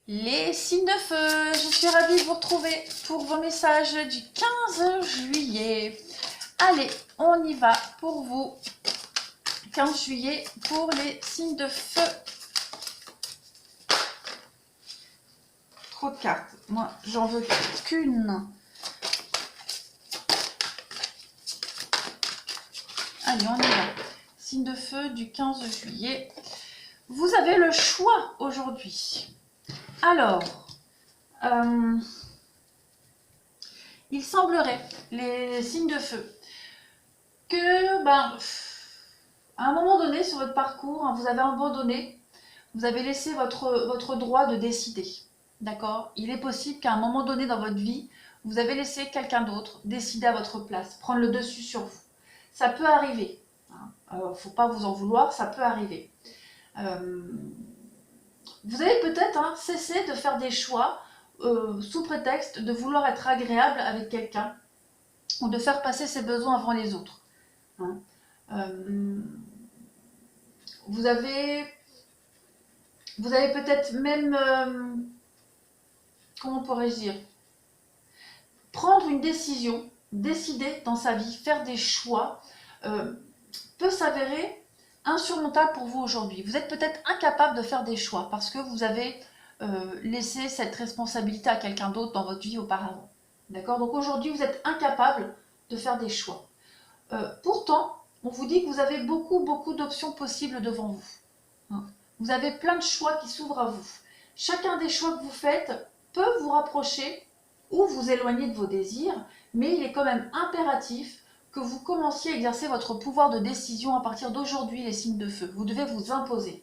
Les signes de feu, je suis ravie de vous retrouver pour vos messages du 15 juillet. Allez, on y va pour vous. 15 juillet pour les signes de feu. Trop de cartes. Moi, j'en veux qu'une. Allez, on y va. Signe de feu du 15 juillet. Vous avez le choix aujourd'hui. Alors, il semblerait, les signes de feu, que à un moment donné sur votre parcours, vous avez abandonné, vous avez laissé votre droit de décider. D'accord? Il est possible qu'à un moment donné dans votre vie, vous avez laissé quelqu'un d'autre décider à votre place, prendre le dessus sur vous. Ça peut arriver. Il ne faut pas vous en vouloir, ça peut arriver. Vous avez peut-être cessé de faire des choix sous prétexte de vouloir être agréable avec quelqu'un ou de faire passer ses besoins avant les autres. Vous avez peut-être même, comment pourrais-je dire, prendre une décision, décider dans sa vie, faire des choix, peut s'avérer insurmontable pour vous aujourd'hui. Vous êtes peut-être incapable de faire des choix parce que vous avez laissé cette responsabilité à quelqu'un d'autre dans votre vie auparavant. D'accord? Donc aujourd'hui, vous êtes incapable de faire des choix. Pourtant, on vous dit que vous avez beaucoup d'options possibles devant vous. Vous avez plein de choix qui s'ouvrent à vous. Chacun des choix que vous faites peut vous rapprocher ou vous éloigner de vos désirs, mais il est quand même impératif que vous commenciez à exercer votre pouvoir de décision à partir d'aujourd'hui, les signes de feu. Vous devez vous imposer.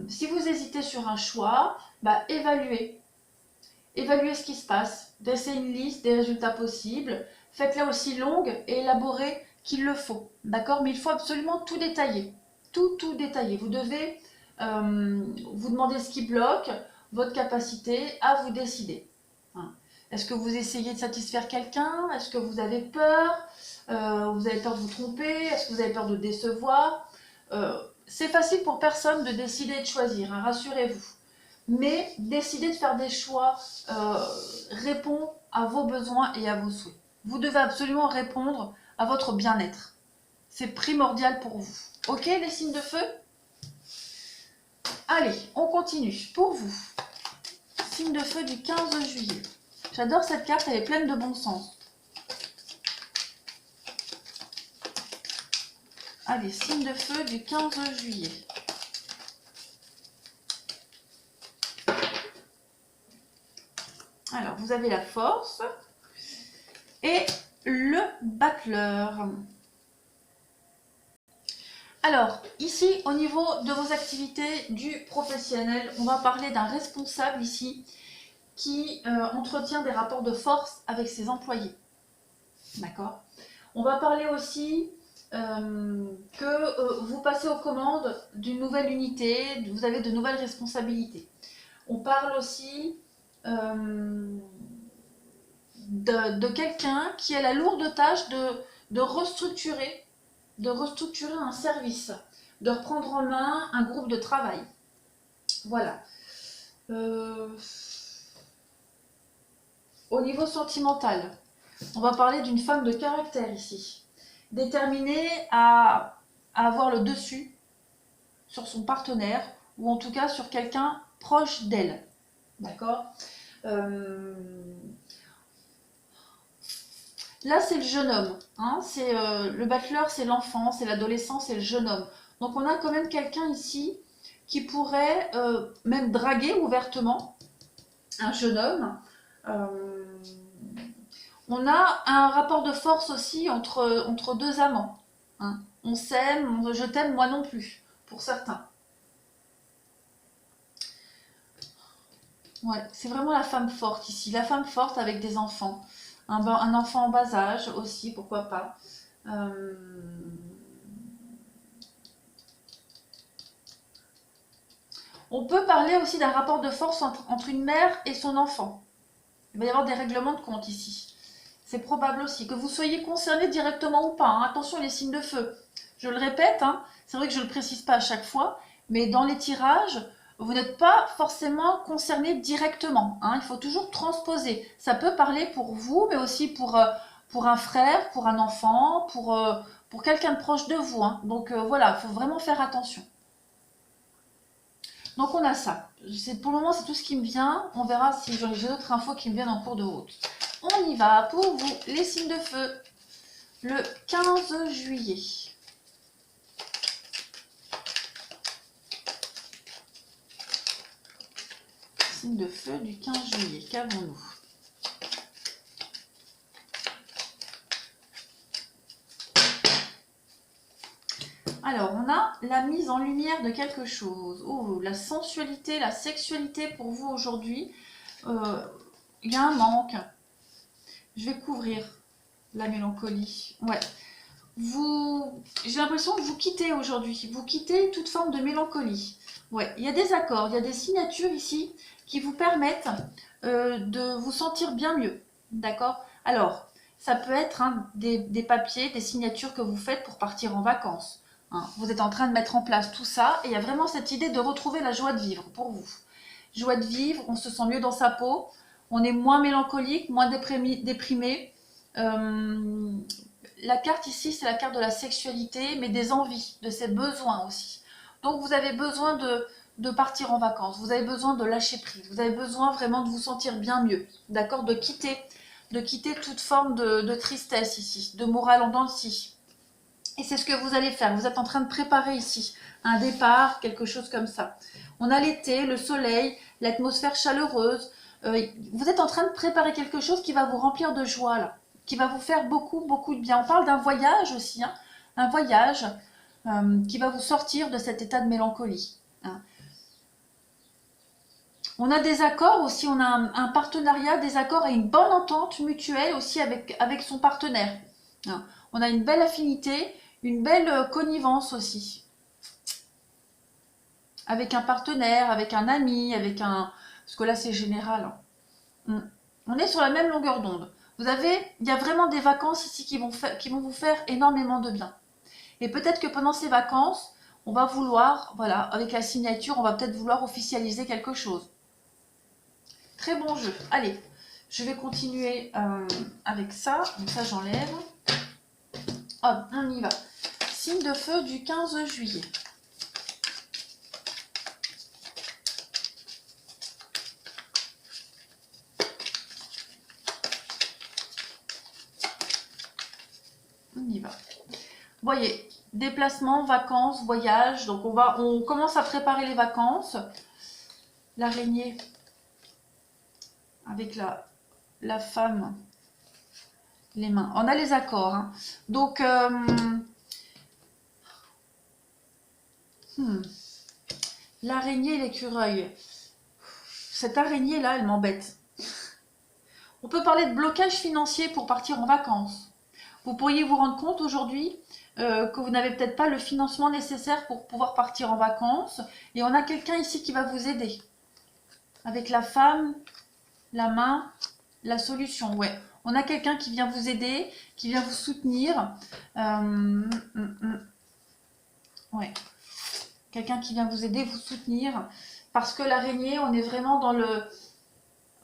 Si vous hésitez sur un choix, évaluez. Évaluez ce qui se passe. Dressez une liste des résultats possibles. Faites-la aussi longue et élaborée qu'il le faut. D'accord? Mais il faut absolument tout détailler. Tout détailler. Vous devez vous demander ce qui bloque, votre capacité à vous décider. Est-ce que vous essayez de satisfaire quelqu'un? Est-ce que vous avez peur? Vous avez peur de vous tromper? Est-ce que vous avez peur de décevoir? C'est facile pour personne de décider de choisir, rassurez-vous. Mais décider de faire des choix répond à vos besoins et à vos souhaits. Vous devez absolument répondre à votre bien-être. C'est primordial pour vous. Ok, les signes de feu? Allez, on continue. Pour vous, signe de feu du 15 juillet. J'adore cette carte, elle est pleine de bon sens. Allez, signe de feu du 15 juillet. Alors, vous avez la force et le battleur. Alors, ici, au niveau de vos activités du professionnel, on va parler d'un responsable ici qui entretient des rapports de force avec ses employés. D'accord? On va parler aussi que vous passez aux commandes d'une nouvelle unité, vous avez de nouvelles responsabilités. On parle aussi de quelqu'un qui a la lourde tâche de restructurer un service, de reprendre en main un groupe de travail. Voilà. Au niveau sentimental, on va parler d'une femme de caractère ici, déterminée à avoir le dessus sur son partenaire, ou en tout cas sur quelqu'un proche d'elle. D'accord? Là, c'est le jeune homme. C'est le battleur, c'est l'enfant, c'est l'adolescent, c'est le jeune homme. Donc, on a quand même quelqu'un ici qui pourrait même draguer ouvertement un jeune homme. On a un rapport de force aussi entre deux amants. On s'aime, je t'aime, moi non plus, pour certains. Ouais, c'est vraiment la femme forte ici. La femme forte avec des enfants. Un enfant en bas âge aussi, pourquoi pas. On peut parler aussi d'un rapport de force entre une mère et son enfant. Il va y avoir des règlements de compte ici. C'est probable aussi. Que vous soyez concerné directement ou pas. Attention les signes de feu. Je le répète, c'est vrai que je ne le précise pas à chaque fois, mais dans les tirages, vous n'êtes pas forcément concerné directement, hein, il faut toujours transposer. Ça peut parler pour vous, mais aussi pour un frère, pour un enfant, pour quelqu'un de proche de vous, hein. Donc voilà, il faut vraiment faire attention. Donc on a ça. Pour le moment, c'est tout ce qui me vient. On verra si j'ai d'autres infos qui me viennent en cours de route. On y va pour vous, les signes de feu, le 15 juillet. Signe de feu du 15 juillet, qu'avons-nous? Alors, on a la mise en lumière de quelque chose. Oh, la sensualité, la sexualité pour vous aujourd'hui. Il y a un manque. Je vais couvrir la mélancolie. Ouais. J'ai l'impression que vous quittez aujourd'hui. Vous quittez toute forme de mélancolie. Ouais. Il y a des accords, il y a des signatures ici qui vous permettent de vous sentir bien mieux. D'accord? Alors, ça peut être des papiers, des signatures que vous faites pour partir en vacances. Hein. Vous êtes en train de mettre en place tout ça et il y a vraiment cette idée de retrouver la joie de vivre pour vous. Joie de vivre, on se sent mieux dans sa peau, on est moins mélancolique, moins déprimé. La carte ici, c'est la carte de la sexualité, mais des envies, de ses besoins aussi. Donc vous avez besoin de partir en vacances, vous avez besoin de lâcher prise, vous avez besoin vraiment de vous sentir bien mieux, d'accord, de quitter toute forme de tristesse ici, de morale en dents de scie. Et c'est ce que vous allez faire, vous êtes en train de préparer ici un départ, quelque chose comme ça. On a l'été, le soleil, l'atmosphère chaleureuse, vous êtes en train de préparer quelque chose qui va vous remplir de joie là, qui va vous faire beaucoup, beaucoup de bien. On parle d'un voyage aussi, hein, un voyage qui va vous sortir de cet état de mélancolie. Hein. On a des accords aussi, on a un partenariat, des accords et une bonne entente mutuelle aussi avec son partenaire. Hein. On a une belle affinité, une belle connivence aussi. Avec un partenaire, avec un ami, parce que là c'est général. Hein. On est sur la même longueur d'onde. Il y a vraiment des vacances ici qui vont vous faire énormément de bien. Et peut-être que pendant ces vacances, on va vouloir, voilà, avec la signature, on va peut-être vouloir officialiser quelque chose. Très bon jeu. Allez, je vais continuer avec ça. Donc ça, j'enlève. Hop, on y va. Signe de feu du 15 juillet. On y va. Vous voyez, déplacement, vacances, voyage. Donc on commence à préparer les vacances. L'araignée avec la femme, les mains. On a les accords. Hein. Donc, l'araignée et l'écureuil. Cette araignée-là, elle m'embête. On peut parler de blocage financier pour partir en vacances. Vous pourriez vous rendre compte aujourd'hui que vous n'avez peut-être pas le financement nécessaire pour pouvoir partir en vacances. Et on a quelqu'un ici qui va vous aider. Avec la femme, la main, la solution. Ouais. On a quelqu'un qui vient vous aider, qui vient vous soutenir. Ouais. Quelqu'un qui vient vous aider, vous soutenir. Parce que l'araignée, on est vraiment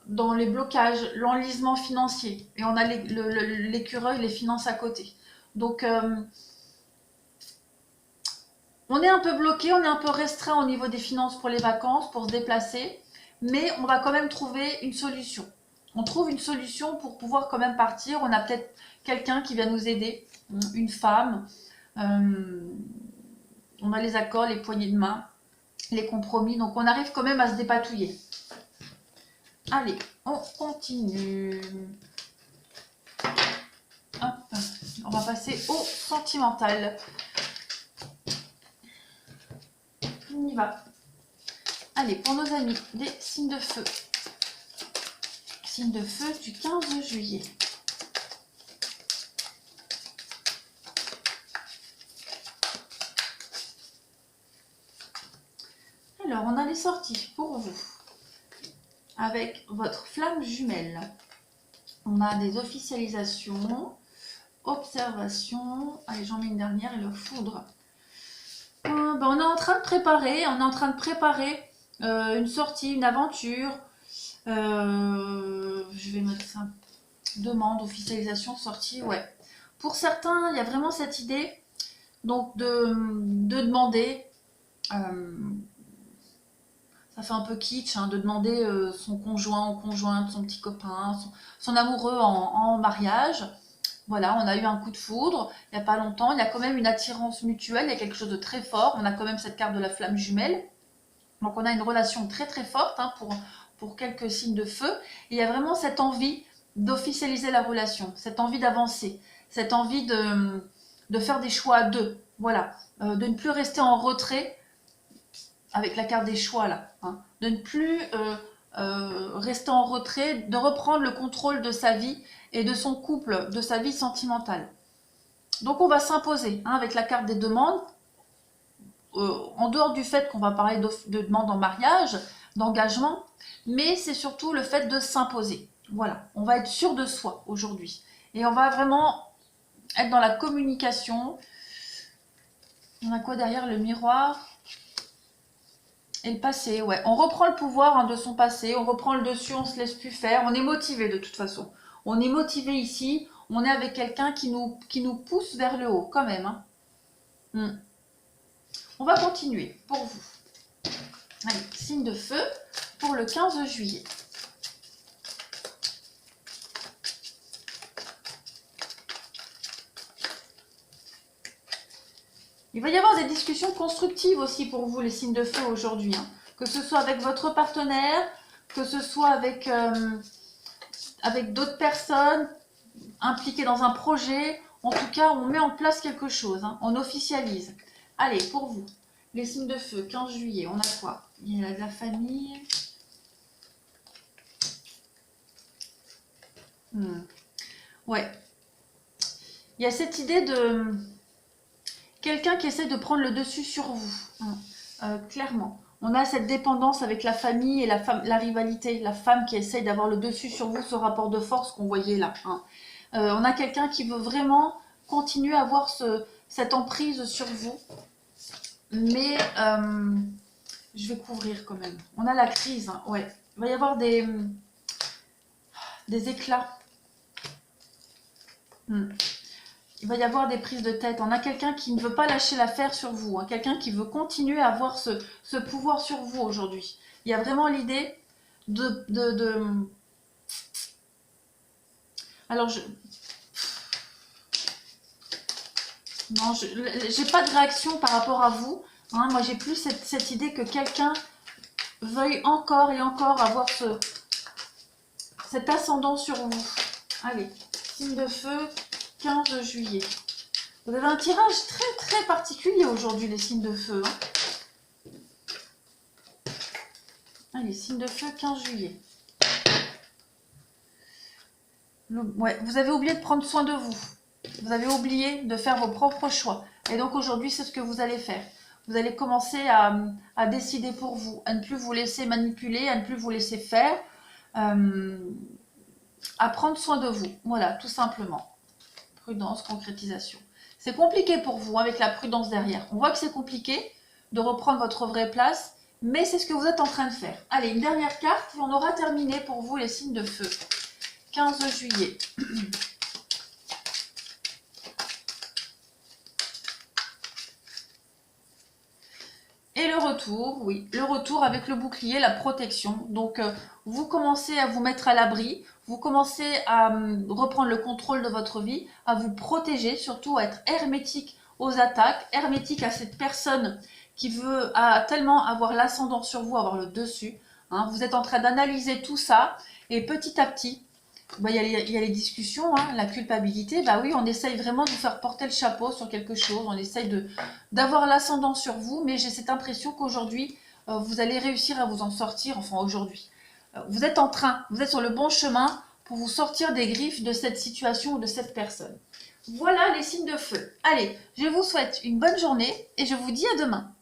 dans les blocages, l'enlisement financier. Et on a l'écureuil, les finances à côté. Donc, on est un peu bloqué, on est un peu restreint au niveau des finances pour les vacances, pour se déplacer. Mais on va quand même trouver une solution. On trouve une solution pour pouvoir quand même partir. On a peut-être quelqu'un qui vient nous aider, une femme. On a les accords, les poignées de main, les compromis. Donc on arrive quand même à se dépatouiller. Allez, on continue. Hop, on va passer au sentimental. On y va. Allez, pour nos amis, des signes de feu. Signe de feu du 15 juillet. Alors, on a les sorties pour vous. Avec votre flamme jumelle. On a des officialisations, observations. Allez, j'en mets une dernière et le foudre. On est en train de préparer, une sortie, une aventure. Je vais mettre ça. Demande, officialisation, sortie, ouais. Pour certains, il y a vraiment cette idée donc de demander, ça fait un peu kitsch, hein, de demander son conjoint ou conjointe, son petit copain, son amoureux en mariage. Voilà, on a eu un coup de foudre il n'y a pas longtemps, il y a quand même une attirance mutuelle, il y a quelque chose de très fort, on a quand même cette carte de la flamme jumelle. Donc on a une relation très très forte hein, pour quelques signes de feu. Et il y a vraiment cette envie d'officialiser la relation, cette envie d'avancer, cette envie de faire des choix à deux. Voilà, de ne plus rester en retrait avec la carte des choix là. Hein, de ne plus rester en retrait, de reprendre le contrôle de sa vie et de son couple, de sa vie sentimentale. Donc on va s'imposer hein, avec la carte des demandes. En dehors du fait qu'on va parler de demande en mariage, d'engagement, mais c'est surtout le fait de s'imposer. Voilà, on va être sûr de soi aujourd'hui. Et on va vraiment être dans la communication. On a quoi derrière le miroir? Et le passé, ouais. On reprend le pouvoir hein, de son passé, on reprend le dessus, on se laisse plus faire. On est motivé de toute façon. On est motivé ici, on est avec quelqu'un qui nous pousse vers le haut quand même. Hein. On va continuer pour vous. Allez, signe de feu pour le 15 juillet. Il va y avoir des discussions constructives aussi pour vous, les signes de feu aujourd'hui. Hein. Que ce soit avec votre partenaire, que ce soit avec d'autres personnes impliquées dans un projet. En tout cas, on met en place quelque chose. Hein. On officialise. Allez, pour vous, les signes de feu, 15 juillet, on a quoi? Il y a la famille. Ouais. Il y a cette idée de quelqu'un qui essaie de prendre le dessus sur vous. Clairement. On a cette dépendance avec la famille et la rivalité. La femme qui essaye d'avoir le dessus sur vous, ce rapport de force qu'on voyait là. Hein. On a quelqu'un qui veut vraiment continuer à avoir cette emprise sur vous. Mais je vais couvrir quand même. On a la crise. Hein. Ouais. Il va y avoir des éclats. Il va y avoir des prises de tête. On a quelqu'un qui ne veut pas lâcher l'affaire sur vous. Hein. Quelqu'un qui veut continuer à avoir ce pouvoir sur vous aujourd'hui. Il y a vraiment l'idée Alors, non, j'ai pas de réaction par rapport à vous. Hein. Moi, j'ai plus cette idée que quelqu'un veuille encore et encore avoir cet ascendant sur vous. Allez, signe de feu, 15 juillet. Vous avez un tirage très très particulier aujourd'hui, les signes de feu. Hein. Allez, signe de feu, 15 juillet. Ouais, vous avez oublié de prendre soin de vous. Vous avez oublié de faire vos propres choix. Et donc aujourd'hui, c'est ce que vous allez faire. Vous allez commencer à décider pour vous, à ne plus vous laisser manipuler, à ne plus vous laisser faire, à prendre soin de vous. Voilà, tout simplement. Prudence, concrétisation. C'est compliqué pour vous avec la prudence derrière. On voit que c'est compliqué de reprendre votre vraie place, mais c'est ce que vous êtes en train de faire. Allez, une dernière carte et on aura terminé pour vous les signes de feu. 15 juillet. Et le retour, oui, le retour avec le bouclier, la protection. Donc, vous commencez à vous mettre à l'abri, vous commencez à reprendre le contrôle de votre vie, à vous protéger, surtout à être hermétique aux attaques, hermétique à cette personne qui veut tellement avoir l'ascendant sur vous, avoir le dessus. Hein. Vous êtes en train d'analyser tout ça et petit à petit, bah, y a les discussions, hein, la culpabilité, bah oui, on essaye vraiment de vous faire porter le chapeau sur quelque chose, on essaye d'avoir l'ascendant sur vous, mais j'ai cette impression qu'aujourd'hui, vous allez réussir à vous en sortir, enfin aujourd'hui. Vous êtes sur le bon chemin pour vous sortir des griffes de cette situation ou de cette personne. Voilà les signes de feu. Allez, je vous souhaite une bonne journée et je vous dis à demain.